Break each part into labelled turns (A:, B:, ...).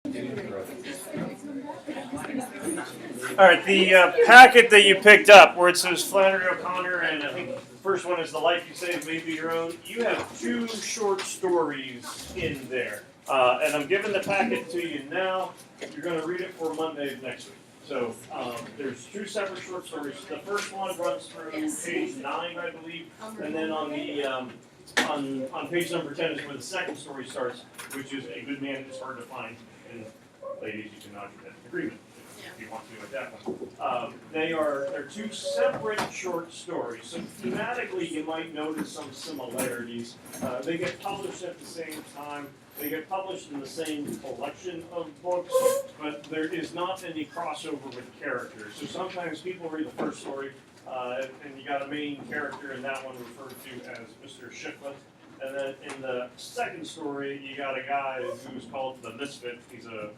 A: All right, the packet that you picked up, where it says Flannery O'Connor, and I think the first one is The Life You Saved May Be Your Own, you have 2 short stories in there. And I'm giving the packet to you now. You're going to read it for Monday of next week. So there's 2 separate short stories. The first one runs through page 9, I believe, and then on the on page number 10 is where the second story starts, which is A Good Man Is Hard to Find. And ladies, you can nod your head in agreement if you want to with that one. They're 2 separate short stories. So thematically, you might notice some similarities. They get published at the same time. They get published in the same collection of books, but there is not any crossover with characters. So sometimes people read the first story, and you got a main character in that one referred to as Mr. Shiflett. And then in the second story, you got a guy who's called the Misfit. He's a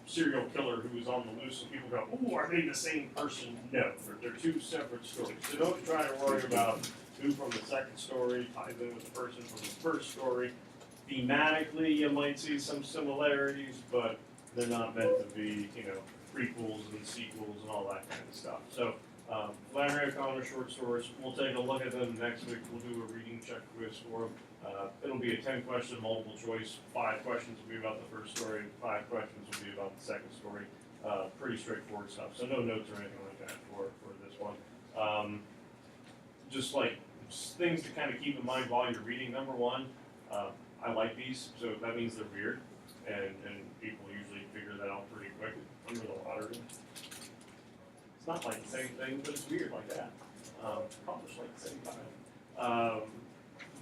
A: serial killer who is on the loose, and people go, "Ooh, are they the same person?" No, they're 2 separate stories. So don't try to worry about who from the second story ties in with the person from the first story. Thematically, you might see some similarities, but they're not meant to be, prequels and sequels and all that kind of stuff. So, Flannery O'Connor short stories, we'll take a look at them next week. We'll do a reading check quiz for them. It'll be a 10-question multiple choice. 5 questions will be about the first story, 5 questions will be about the second story. Pretty straightforward stuff. So no notes or anything like that for this one. Just like things to kind of keep in mind while you're reading. Number one, I like these, so that means they're weird, and people usually figure that out pretty quick. Under the water. It's not like the same thing, but it's weird like that. Published like the same time.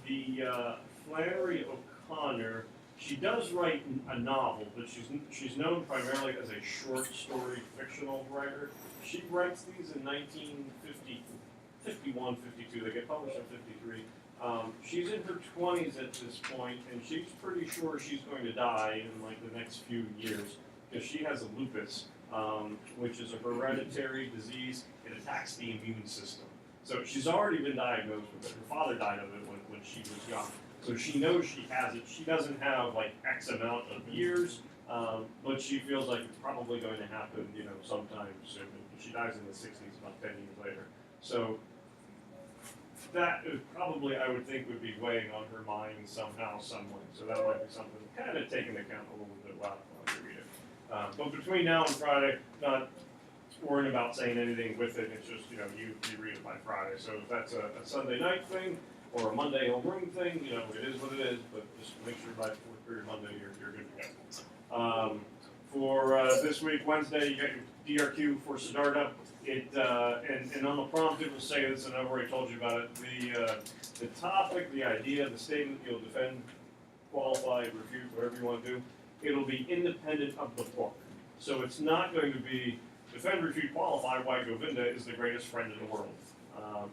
A: The Flannery O'Connor, she does write a novel, but she's known primarily as a short story fictional writer. She writes these in 1950. 51, 52, they get published in 53. She's in her 20s at this point, and she's pretty sure she's going to die in like the next few years because she has a lupus, which is a hereditary disease. It attacks the immune system. So she's already been diagnosed with it. Her father died of it when she was young. So she knows she has it. She doesn't have like X amount of years, but she feels like it's probably going to happen, sometime soon. She dies in the 60s, about 10 years later. So that is probably, I would think, would be weighing on her mind somehow, some way. So that might be something to kind of take into account a little bit while you read it. But between now and Friday, not worrying about saying anything with it. It's just, you read it by Friday. So if that's a Sunday night thing or a Monday homeroom thing, it is what it is. But just make sure by 4th period Monday you're good to go. For this week, Wednesday, you got your DRQ for Siddhartha. And on the prompt it will say this, and I've already told you about it. The topic, the idea, the statement you'll defend, qualify, refute, whatever you want to do, it'll be independent of the book. So it's not going to be defend, refute, qualify why Govinda is the greatest friend in the world,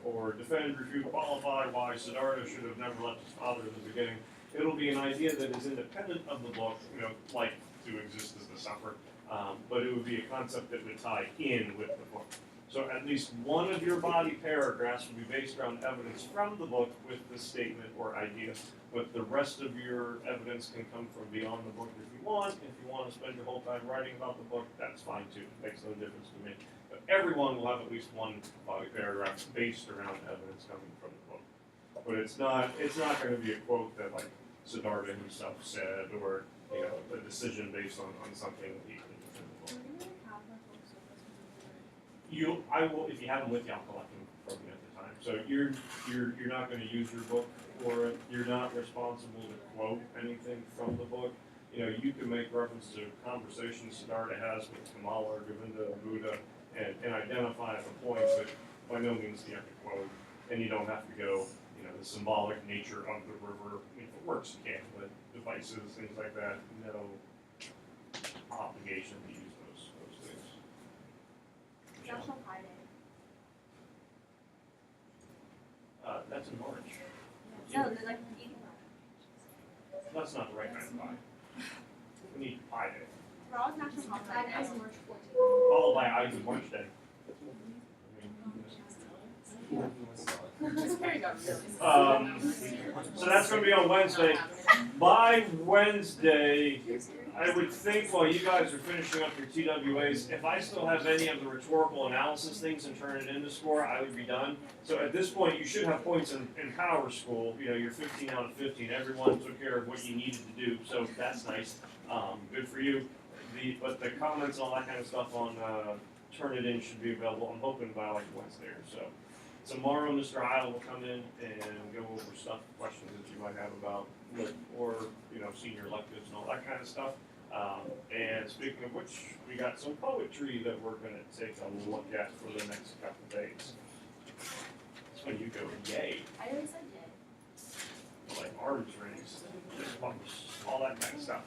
A: or defend, refute, qualify why Siddhartha should have never left his father in the beginning. It'll be an idea that is independent of the book, like to exist as the sufferer. But it would be a concept that would tie in with the book. So at least one of your body paragraphs will be based around evidence from the book with the statement or idea, but the rest of your evidence can come from beyond the book if you want. If you want to spend your whole time writing about the book, that's fine too. It makes no difference to me. But everyone will have at least one body paragraph based around evidence coming from the book. But it's not going to be a quote that like Siddhartha himself said, or a decision based on something that he did in the book. I will, if you have them with you, I'll collect them from you at the time. So you're not going to use your book for it. You're not responsible to quote anything from the book. You can make reference to conversations Siddhartha has with Kamala or Govinda or Buddha and identify the points, but by no means do you have to quote, and you don't have to go, the symbolic nature of the river. I mean, if it works, you can, but devices, things like that, no obligation to use those things.
B: National Pie Day.
A: That's in March.
B: No, they're like eating pie.
A: That's not the right kind of pie. We need Pie Day.
B: We're always National Pie Day as March 14th.
A: Followed by Ivy March Day. I mean,
B: There you go.
A: So that's going to be on Wednesday. By Wednesday, I would think while you guys are finishing up your TWAs, if I still have any of the rhetorical analysis things and turn it into score, I would be done. So at this point, you should have points in Power School. You know, you're 15 out of 15. Everyone took care of what you needed to do, so that's nice. Good for you. But the comments and all that kind of stuff on turn it in should be available. I'm hoping by like Wednesday or so. Tomorrow, Mr. Isle will come in and go over stuff, questions that you might have about or senior electives and all that kind of stuff. And speaking of which, we got some poetry that we're going to take a look at for the next couple days. That's when you go, yay.
B: I already said yay.
A: Like arms raised, fist bumps, all that kind of stuff.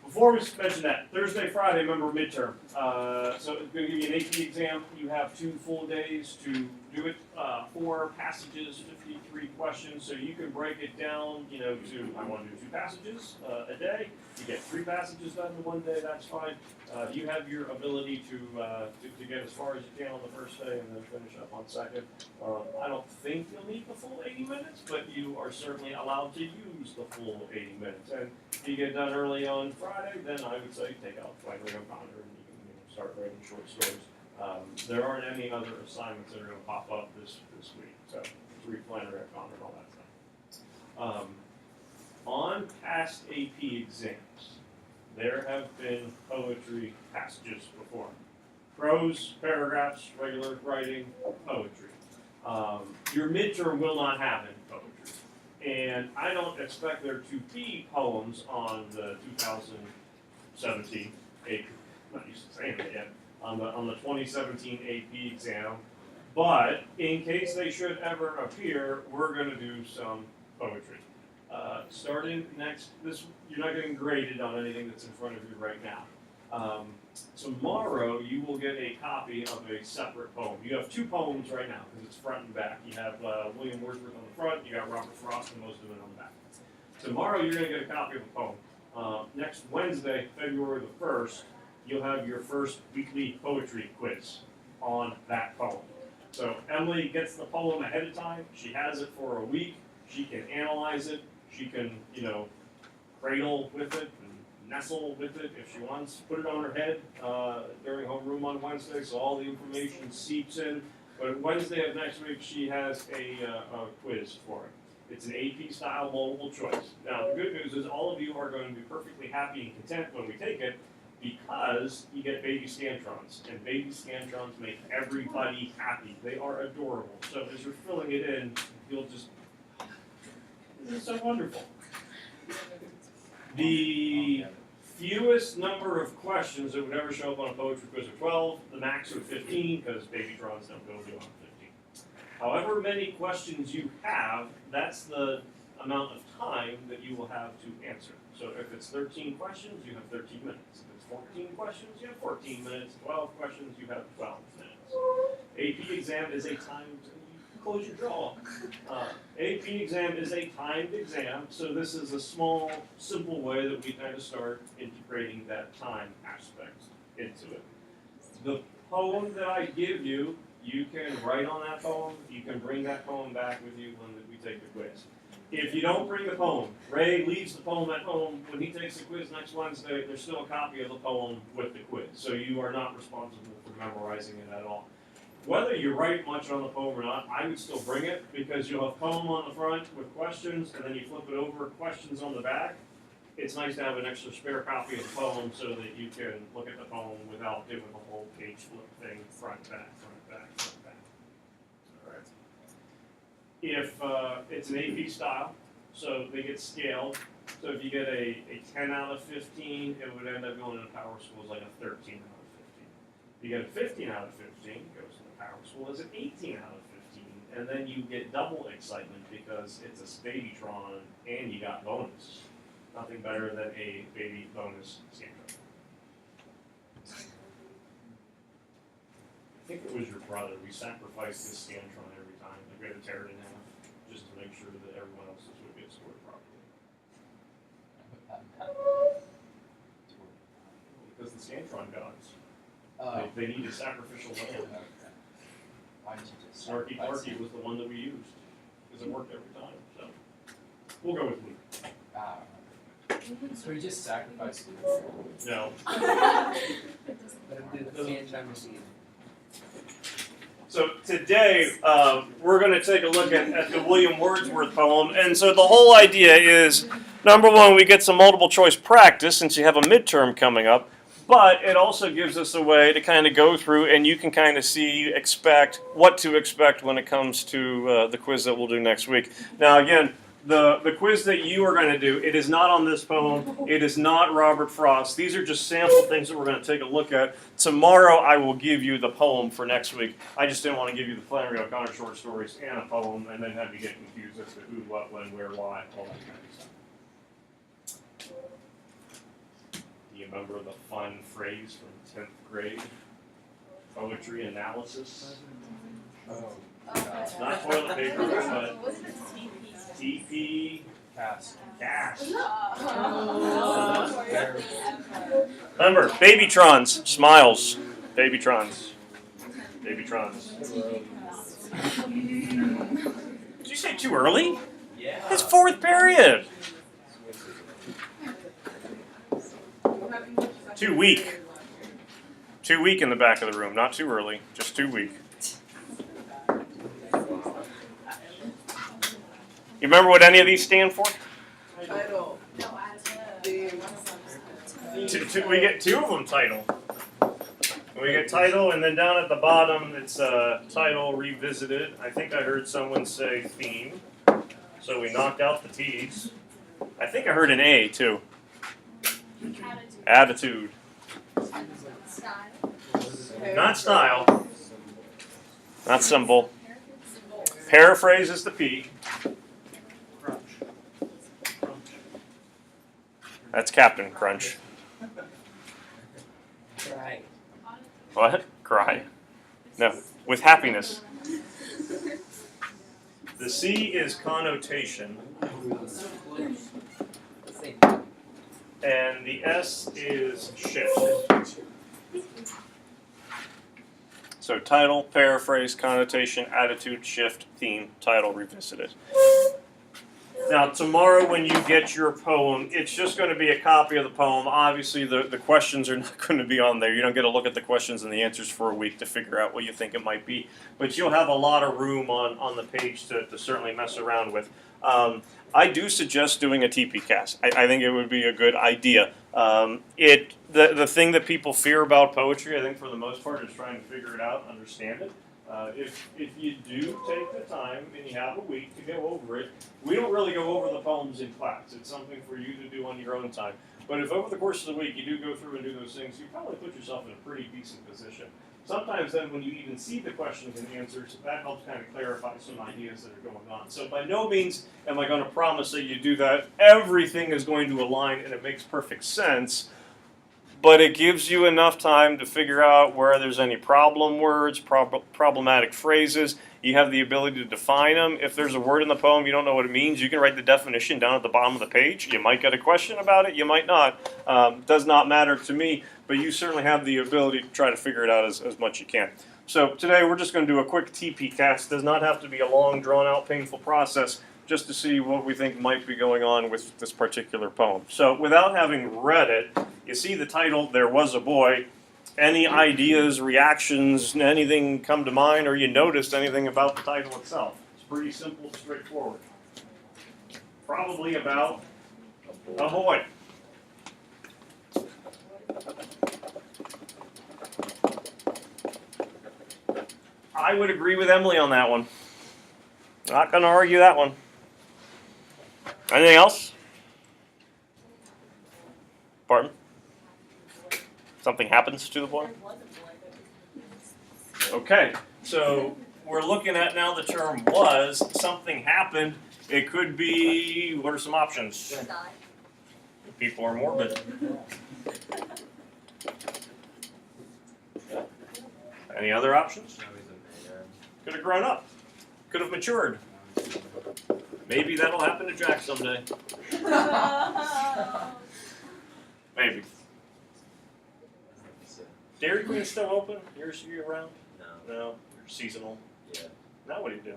A: Before we mention that, Thursday, Friday, remember midterm. So it's going to give you an AP exam. You have 2 full days to do it. 4 passages, 53 questions. So you can break it down, to I want to do 2 passages a day. You get 3 passages done in 1 day. That's fine. You have your ability to get as far as you can on the first day and then finish up on second. I don't think you'll need the full 80 minutes, but you are certainly allowed to use the full 80 minutes. And if you get done early on Friday, then I would say take out Flannery O'Connor and you can start writing short stories. There aren't any other assignments that are going to pop up this week, so read Flannery O'Connor and all that stuff. On past AP exams, there have been poetry passages before. Prose, paragraphs, regular writing, poetry. Your midterm will not have any poetry. And I don't expect there to be poems on the 2017 AP, I'm not used to saying it yet, on the 2017 AP exam. But in case they should ever appear, we're going to do some poetry. Starting you're not getting graded on anything that's in front of you right now. Tomorrow, you will get a copy of a separate poem. You have 2 poems right now because it's front and back. You have William Wordsworth on the front, you got Robert Frost and most of it on the back. Tomorrow, you're going to get a copy of a poem. Next Wednesday, February the 1st, you'll have your first weekly poetry quiz on that poem. So Emily gets the poem ahead of time. She has it for a week. She can analyze it. She can, cradle with it and nestle with it if she wants. Put it on her head during homeroom on Wednesday, so all the information seeps in. But Wednesday of next week, she has a quiz for it. It's an AP-style multiple choice. Now, the good news is all of you are going to be perfectly happy and content when we take it because you get baby scantrons. And baby scantrons make everybody happy. They are adorable. So as you're filling it in, you'll just, this is so wonderful. The fewest number of questions that would ever show up on a poetry quiz are 12. The max are 15 because babytrons don't go beyond 15. However many questions you have, that's the amount of time that you will have to answer. So if it's 13 questions, you have 13 minutes. If it's 14 questions, you have 14 minutes. 12 questions, you have 12 minutes. AP exam is a timed, close your jaw. AP exam is a timed exam, so this is a small, simple way that we kind of start integrating that time aspect into it. The poem that I give you, you can write on that poem. You can bring that poem back with you when we take the quiz. If you don't bring the poem, Ray leaves the poem at home. When he takes the quiz next Wednesday, there's still a copy of the poem with the quiz. So you are not responsible for memorizing it at all. Whether you write much on the poem or not, I would still bring it because you'll have poem on the front with questions, and then you flip it over, questions on the back. It's nice to have an extra spare copy of the poem so that you can look at the poem without doing the whole page flip thing, front, back, front, back, front, back. All right. If it's an AP style, so they get scaled. So if you get a 10 out of 15, it would end up going into Power School as like a 13 out of 15. If you get a 15 out of 15, it goes to the Power School as an 18 out of 15. And then you get double excitement because it's a Babytron and you got bonus. Nothing better than a baby bonus Scantron. I think it was your brother. We sacrificed this Scantron every time. We had to tear it in half just to make sure that everyone else's would get scored properly. Because the Scantron gods, they need a sacrificial lamb.
C: Why did you just
A: Snarky
C: sacrifice
A: Clarky was the one that we used, because it worked every time, so. We'll go with Luke.
C: Ah. So he just sacrificed it.
A: No.
C: Let him do the fan machine.
A: So today, we're going to take a look at the William Wordsworth poem. And so the whole idea is, number one, we get some multiple choice practice since you have a midterm coming up. But it also gives us a way to kind of go through and you can kind of see, expect what to expect when it comes to the quiz that we'll do next week. Now again, the quiz that you are going to do, it is not on this poem. It is not Robert Frost. These are just sample things that we're going to take a look at. Tomorrow I will give you the poem for next week. I just didn't want to give you the Flannery O'Connor short stories and a poem and then have you get confused as to who, what, when, where, why, all that kind of stuff. Do you remember the fun phrase from 10th grade? Poetry analysis?
C: Oh.
A: Not toilet paper, but
B: Was it TP?
A: TP
C: Cast.
A: gas.
B: Oh.
A: Remember, Babytrons, smiles. Babytrons. Babytrons. Did you say too early?
C: Yeah.
A: It's fourth period. Too weak. Too weak in the back of the room. Not too early, just too weak. You remember what any of these stand for?
D: Title.
A: We get two of them title. We get title, and then down at the bottom it's title revisited. I think I heard someone say theme, so we knocked out the T's. I think I heard an A too. Attitude.
B: Style.
A: Not style. Not symbol. Paraphrase is the P. That's Captain Crunch.
C: Right.
A: What? Cry? No, with happiness. The C is connotation, and the S is shift. So title, paraphrase, connotation, attitude, shift, theme, title, revisited. Now, tomorrow when you get your poem, it's just going to be a copy of the poem. Obviously, the questions are not going to be on there. You don't get to look at the questions and the answers for a week to figure out what you think it might be. But you'll have a lot of room on the page to certainly mess around with. I do suggest doing a TP cast. I think it would be a good idea. The thing that people fear about poetry, I think for the most part, is trying to figure it out, understand it. If you do take the time and you have a week to go over it, we don't really go over the poems in class. It's something for you to do on your own time. But if over the course of the week you do go through and do those things, you probably put yourself in a pretty decent position. Sometimes then when you even see the questions and answers, that helps kind of clarify some ideas that are going on. So by no means am I going to promise that you do that. Everything is going to align and it makes perfect sense. But it gives you enough time to figure out where there's any problem words, problematic phrases. You have the ability to define them. If there's a word in the poem you don't know what it means, you can write the definition down at the bottom of the page. You might get a question about it, you might not. Does not matter to me, but you certainly have the ability to try to figure it out as much as you can. So today we're just going to do a quick TP cast. It does not have to be a long, drawn-out, painful process, just to see what we think might be going on with this particular poem. So without having read it, you see the title, There Was a Boy. Any ideas, reactions, anything come to mind, or you noticed anything about the title itself? It's pretty simple, straightforward. Probably about a boy. I would agree with Emily on that one. Not going to argue that one. Anything else? Pardon? Something happens to the boy? Okay, so we're looking at now the term was, something happened. It could be, what are some options?
B: Die.
A: People are morbid. Any other options? Could have grown up. Could have matured. Maybe that'll happen to Jack someday. Maybe. Dairy Queen's still open? You're around?
C: No.
A: No, you're seasonal.
D: Yeah.
A: Now what do you do?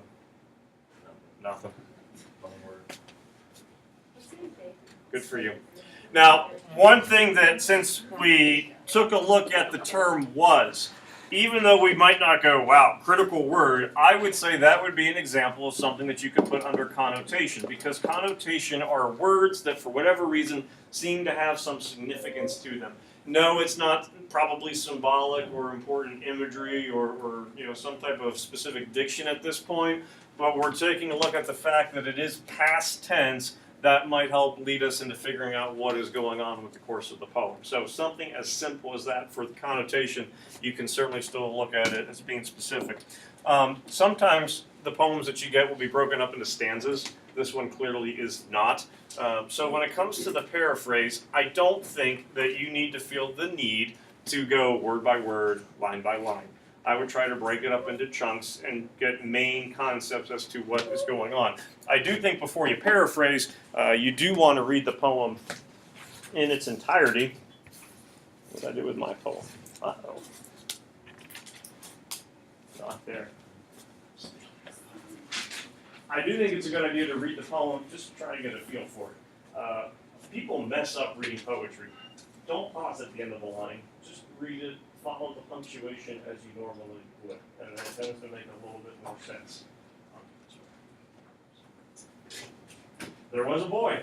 A: Nothing.
D: One word.
A: Good for you. Now, one thing that since we took a look at the term was, even though we might not go, wow, critical word, I would say that would be an example of something that you could put under connotation, because connotation are words that for whatever reason seem to have some significance to them. No, it's not probably symbolic or important imagery or some type of specific diction at this point, but we're taking a look at the fact that it is past tense. That might help lead us into figuring out what is going on with the course of the poem. So something as simple as that for the connotation, you can certainly still look at it as being specific. Sometimes the poems that you get will be broken up into stanzas. This one clearly is not. So when it comes to the paraphrase, I don't think that you need to feel the need to go word by word, line by line. I would try to break it up into chunks and get main concepts as to what is going on. I do think before you paraphrase, you do want to read the poem in its entirety. What did I do with my poem? Uh-oh. Not there. I do think it's a good idea to read the poem just to try to get a feel for it. People mess up reading poetry. Don't pause at the end of the line. Just read it. Follow the punctuation as you normally would, and it tends to make a little bit more sense. There was a boy.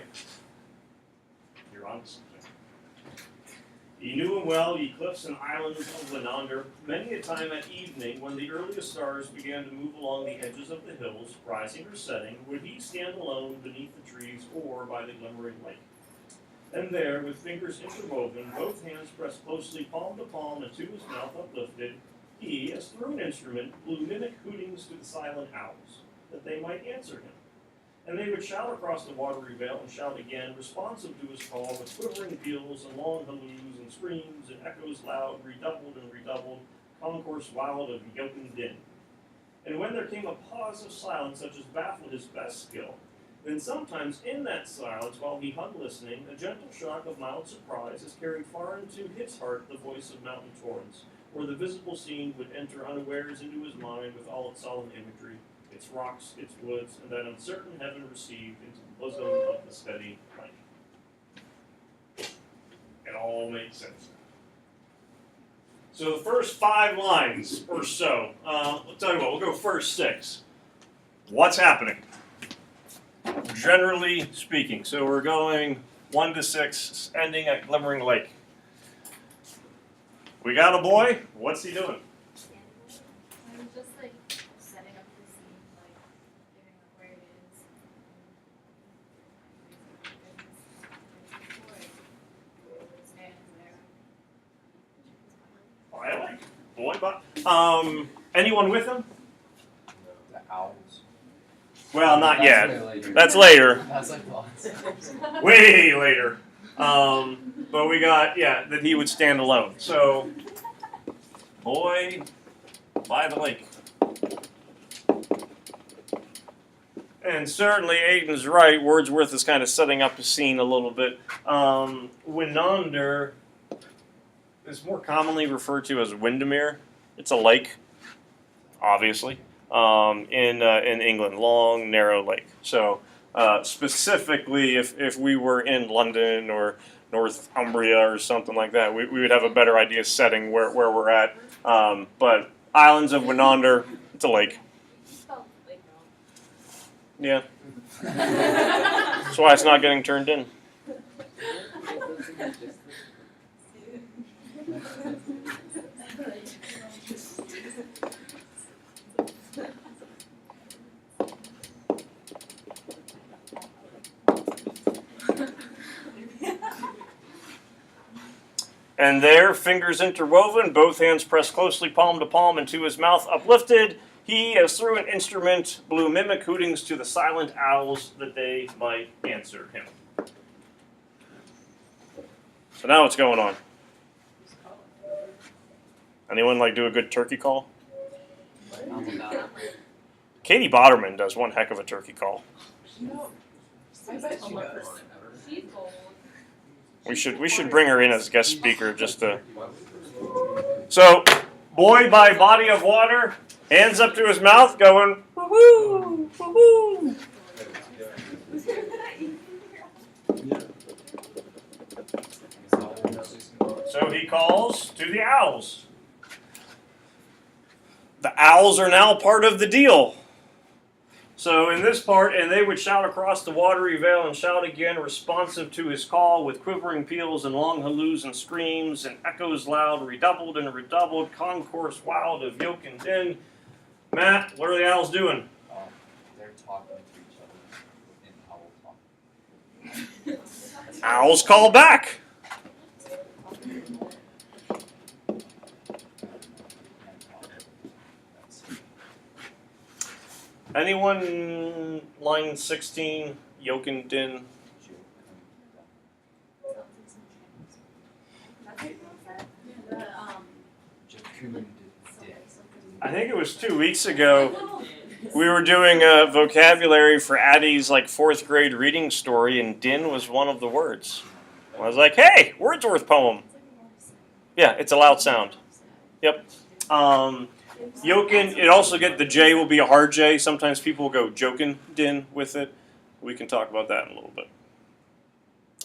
A: You're on to something. He knew him well, ye cliffs and islands of Lenander. Many a time at evening, when the earliest stars began to move along the edges of the hills, rising or setting, would he stand alone beneath the trees or by the glimmering lake. And there, with fingers interwoven, both hands pressed closely palm to palm and to his mouth uplifted, he, as through an instrument, blew mimic hootings to the silent owls, that they might answer him. And they would shout across the watery vale and shout again, responsive to his call, with quivering peals and long halloos and screams and echoes loud, redoubled and redoubled, concourse wild of yelping din. And when there came a pause of silence such as baffled his best skill, then sometimes in that silence, while he hung listening, a gentle shock of mild surprise is carried far into his heart the voice of mountain torrents, or the visible scene would enter unawares into his mind with all its solemn imagery, its rocks, its woods, and that uncertain heaven received into the bosom of the steady light. It all makes sense. So the first 5 lines or so, I'll tell you what, we'll go first 6. What's happening? Generally speaking, so we're going 1 to 6, ending at Glimmering Lake. We got a boy. What's he doing?
B: I'm just like setting up the scene, like giving up where it is.
A: I like boy, but anyone with him?
C: The owls.
A: Well, not
C: That's
A: yet.
C: way later.
A: That's later.
C: That's like lots.
A: Way later. But we got that he would stand alone. So, boy by the lake. And certainly Aiden's right. Wordsworth is kind of setting up the scene a little bit. Winander is more commonly referred to as Windermere. It's a lake, obviously, in England. Long, narrow lake. So specifically, if we were in London or Northumbria or something like that, we would have a better idea setting where we're at. But Islands of Winander, it's a lake.
B: Spelled like
A: Yeah. That's why it's not getting turned in. And there, fingers interwoven, both hands pressed closely palm to palm and to his mouth uplifted, he, as through an instrument, blew mimic hootings to the silent owls that they might answer him. So now what's going on? Anyone like do a good turkey call? Katie Botterman does one heck of a turkey call.
E: I bet she does.
B: She's bold.
A: We should bring her in as guest speaker just to. So, boy by body of water, Hands up to his mouth, going woohoo, woohoo. So he calls to the owls. The owls are now part of the deal. So in this part, and they would shout across the watery vale and shout again, responsive to his call, with quivering peals and long halloos and screams, and echoes loud, redoubled and redoubled, concourse wild of yoke and din. Matt, what are the owls doing?
C: They're talking to each other in owl talk.
A: Owls call back. Anyone line 16, yoke and din? I think it was 2 weeks ago. We were doing a vocabulary for Addie's like 4th grade reading story, and din was one of the words. I was like, hey, Wordsworth poem. Yeah, it's a loud sound. Yep. Yokin, it also the J will be a hard J. Sometimes people will go jokin' din with it. We can talk about that in a little bit.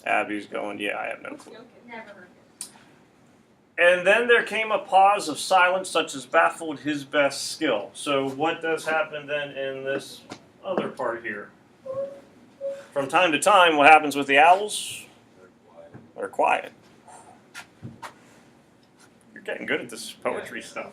A: Abby's going, yeah, I have no clue.
B: Never heard it.
A: And then there came a pause of silence such as baffled his best skill. So what does happen then in this other part here? From time to time, what happens with the owls? They're quiet. You're getting good at this poetry stuff.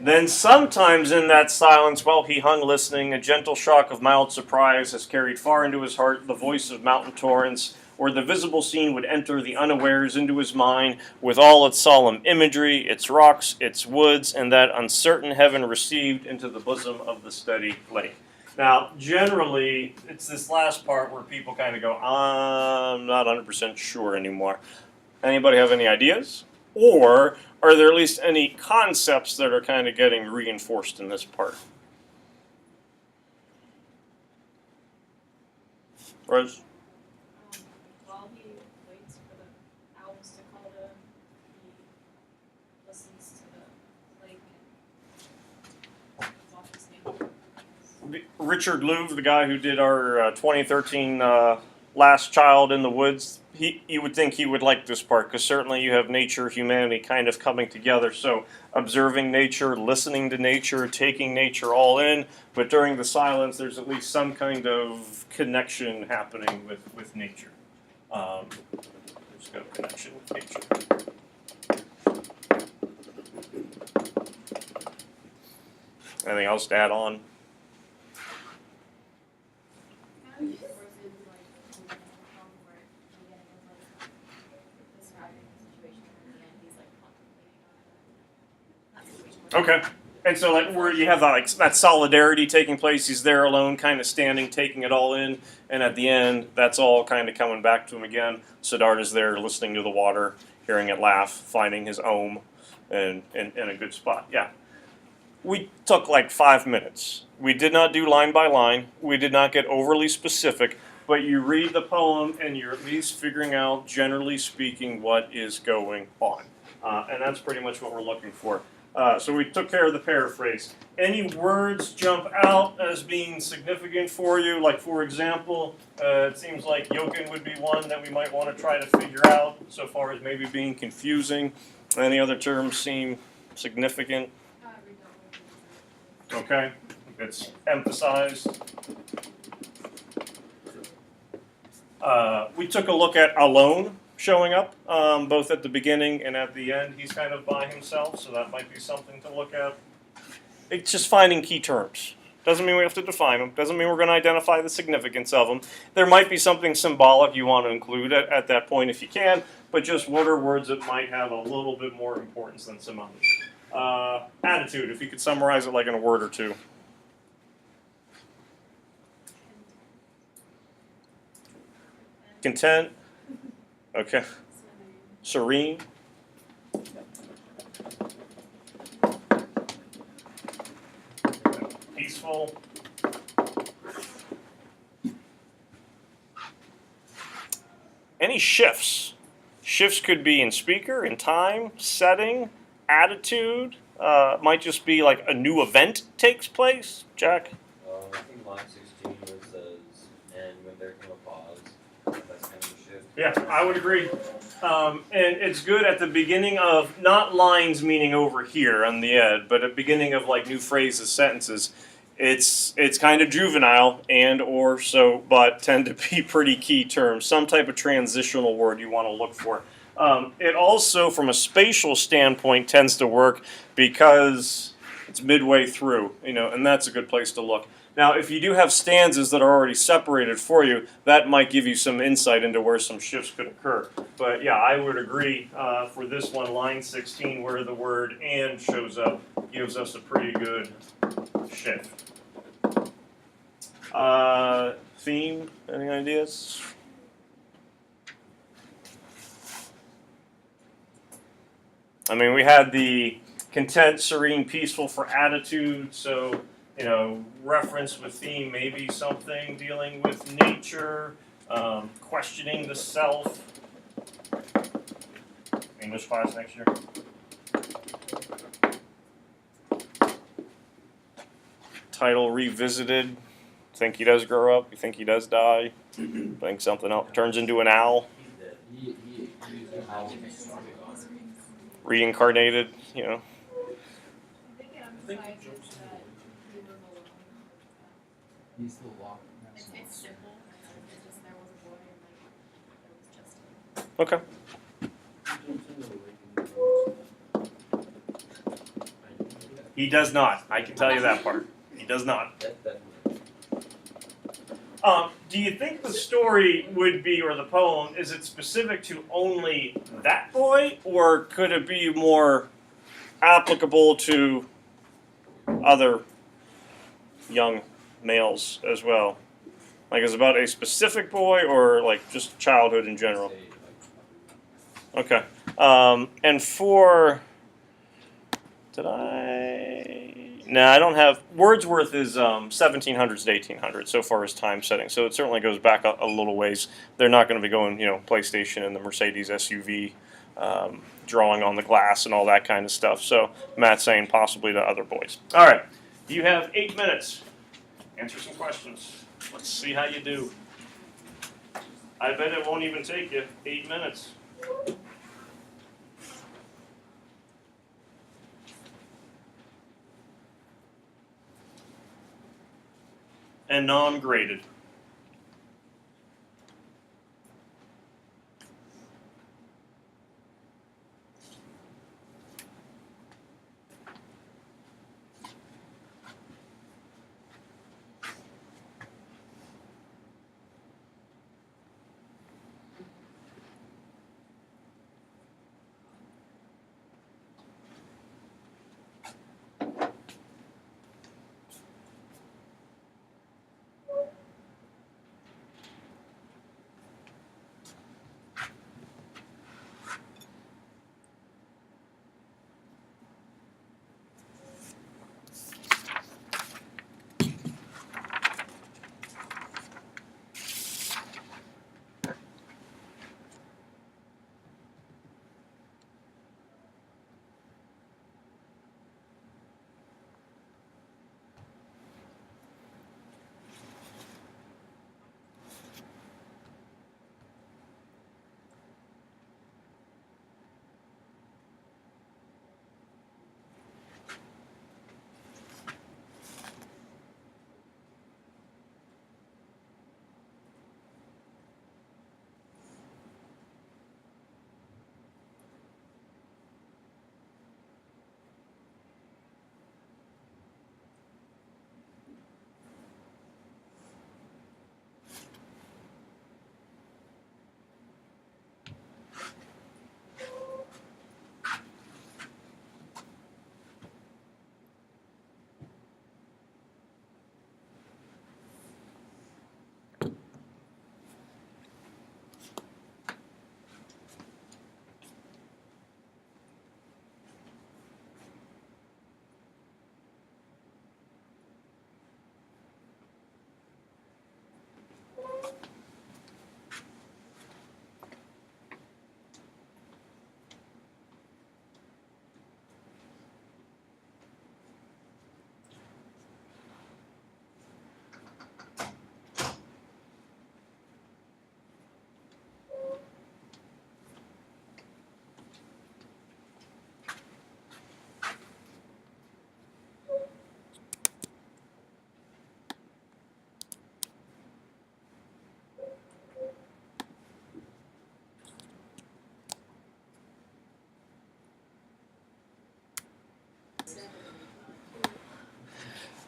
A: Then sometimes in that silence, while he hung listening, a gentle shock of mild surprise has carried far into his heart the voice of mountain torrents, or the visible scene would enter the unawares into his mind with all its solemn imagery, its rocks, its woods, and that uncertain heaven received into the bosom of the steady lake. Now, generally, it's this last part where people kind of go, I'm not 100% sure anymore. Anybody have any ideas? Or are there at least any concepts that are kind of getting reinforced in this part? Rose?
B: While he waits for the owls to call to him, he listens to the lake and what's his name?
A: Richard Louv, the guy who did our 2013 Last Child in the Woods, you would think he would like this part, because certainly you have nature, humanity kind of coming together. So observing nature, listening to nature, taking nature all in, but during the silence there's at least some kind of connection happening with nature. There's no connection with nature. Anything else to add on? Okay. And so like where you have that solidarity taking place, he's there alone, kind of standing, taking it all in, and at the end, that's all kind of coming back to him again. Siddhartha's there listening to the water, hearing it laugh, finding his ohm, and in a good spot. Yeah. We took like 5 minutes. We did not do line by line. We did not get overly specific, but you read the poem and you're at least figuring out, generally speaking, what is going on. And that's pretty much what we're looking for. So we took care of the paraphrase. Any words jump out as being significant for you? Like, for example, it seems like yokin would be one that we might want to try to figure out so far as maybe being confusing. Any other terms seem significant? Okay, it's emphasized. We took a look at alone showing up, both at the beginning and at the end. He's kind of by himself, so that might be something to look at. It's just finding key terms. Doesn't mean we have to define them. Doesn't mean we're going to identify the significance of them. There might be something symbolic you want to include at that point if you can, but just what are words that might have a little bit more importance than some others. Attitude, if you could summarize it like in a word or two. Content. Okay. Serene. Peaceful. any shifts. Shifts could be in speaker, in time, setting, attitude. Might just be like a new event takes place. Jack?
D: I think line 16 where it says, and when there came a pause, that's kind of a shift.
A: Yeah, I would agree. And it's good at the beginning of, not lines meaning over here on the ed, but at the beginning of like new phrases, sentences. It's kind of juvenile and or so, but tend to be pretty key terms. Some type of transitional word you want to look for. It also, from a spatial standpoint, tends to work because it's midway through, and that's a good place to look. Now, if you do have stanzas that are already separated for you, that might give you some insight into where some shifts could occur. But yeah, I would agree for this one, line 16, where the word "and" shows up, gives us a pretty good shift. Theme, any ideas? I mean, we had the content, serene, peaceful for attitude, so, reference with theme, maybe something dealing with nature, questioning the self. English class next year. Title, revisited. Think he does grow up? You think he does die? Think something else turns into an owl?
D: He's dead.
A: Reincarnated,
B: I think it emphasizes that we were alone.
C: He's the walk.
B: It's simple. It's just there was a boy and like it was just him.
A: Okay. He does not. I can tell you that part. He does not.
D: That's definitely.
A: Do you think the story would be, or the poem, is it specific to only that boy, or could it be more applicable to other young males as well? Like, is it about a specific boy, or like just childhood in general? Okay. And for, No, I don't have. Wordsworth is 1700s to 1800s so far as time setting, so it certainly goes back a little ways. They're not going to be going, PlayStation and the Mercedes SUV, drawing on the glass and all that kind of stuff. So Matt's saying possibly to other boys. All right, you have 8 minutes. Answer some questions. Let's see how you do. I bet it won't even take you 8 minutes. And non-graded.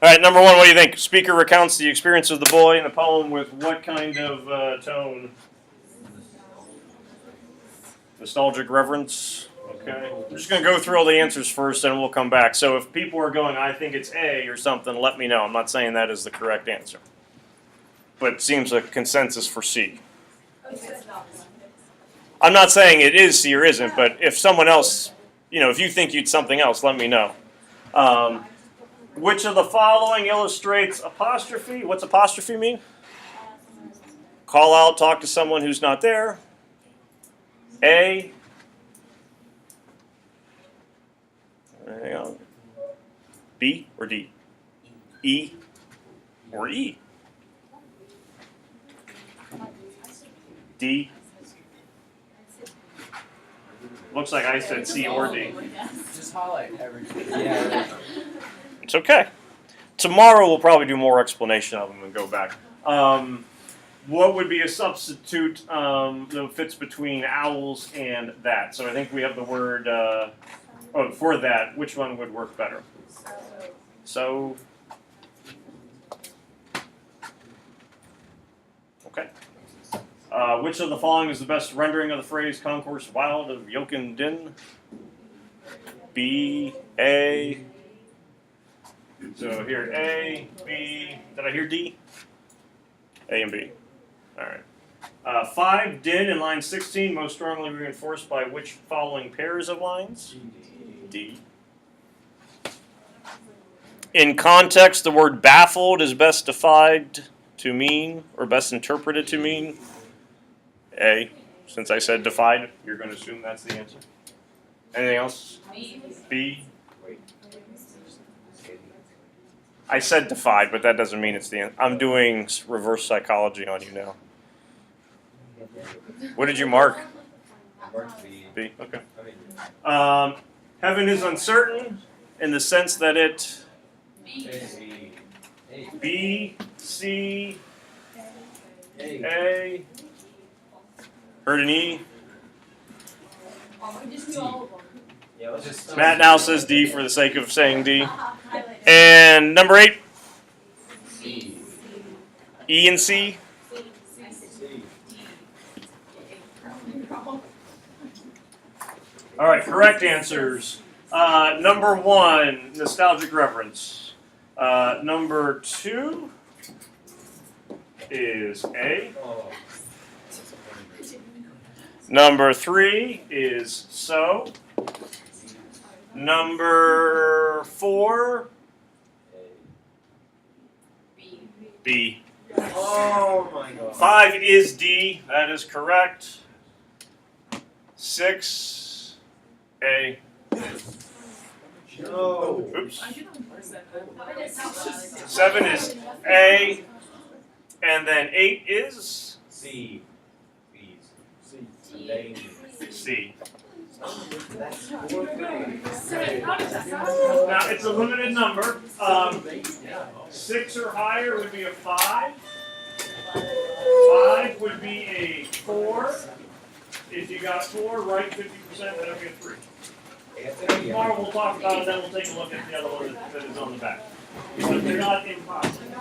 A: All right, number one, what do you think? Speaker recounts the experience of the boy in the poem with what kind of tone? Nostalgic reverence. Okay. We're just going to go through all the answers first, and we'll come back. So if people are going, I think it's A or something, let me know. I'm not saying that is the correct answer. But it seems a consensus for C. I'm not saying it is C or isn't, but if someone else, if you think you'd something else, let me know. Which of the following illustrates apostrophe? What's apostrophe mean? Call out, talk to someone who's not there. A. Hang on. B or D? E or E? D. Looks like I said C or D.
C: Just highlight everything.
D: Yeah.
A: It's okay. Tomorrow we'll probably do more explanation of them and go back. What would be a substitute that fits between owls and that? So I think we have the word for that. Which one would work better? So. Okay. Which of the following is the best rendering of the phrase "concourse wild of yoken din"? B, A. So here, A, B. Did I hear D? A and B. All right. 5, din in line 16, most strongly reinforced by which following pairs of lines? D. In context, the word baffled is best defined to mean, or best interpreted to mean? A. Since I said defied, you're going to assume that's the answer. Anything else? B. I said defied, but that doesn't mean it's the answer. I'm doing reverse psychology on you now. What did you mark?
D: I marked B.
A: B. Okay.
D: I mean,
A: Heaven is uncertain in the sense that it
D: A. A.
A: B, C,
D: A.
A: A. Heard an E.
D: Yeah, let's just.
A: Matt now says D for the sake of saying D. And number 8,
D: C.
A: E and C.
D: C.
A: All right, correct answers. Number 1, nostalgic reverence. Number 2 is A.
D: Oh.
A: Number 3 is so. Number 4, B.
D: Oh my god.
A: 5 is D. That is correct. 6, A.
D: No.
A: Oops. 7 is A. And then 8 is
D: C. B's. C.
A: C.
D: That's 4 things.
A: Now, it's a limited number. 6 or higher would be a 5. 5 would be a 4. If you got 4, right 50%, that would be a 3. Tomorrow we'll talk about it, then we'll take a look at the other one that is on the back. But they're not impossible.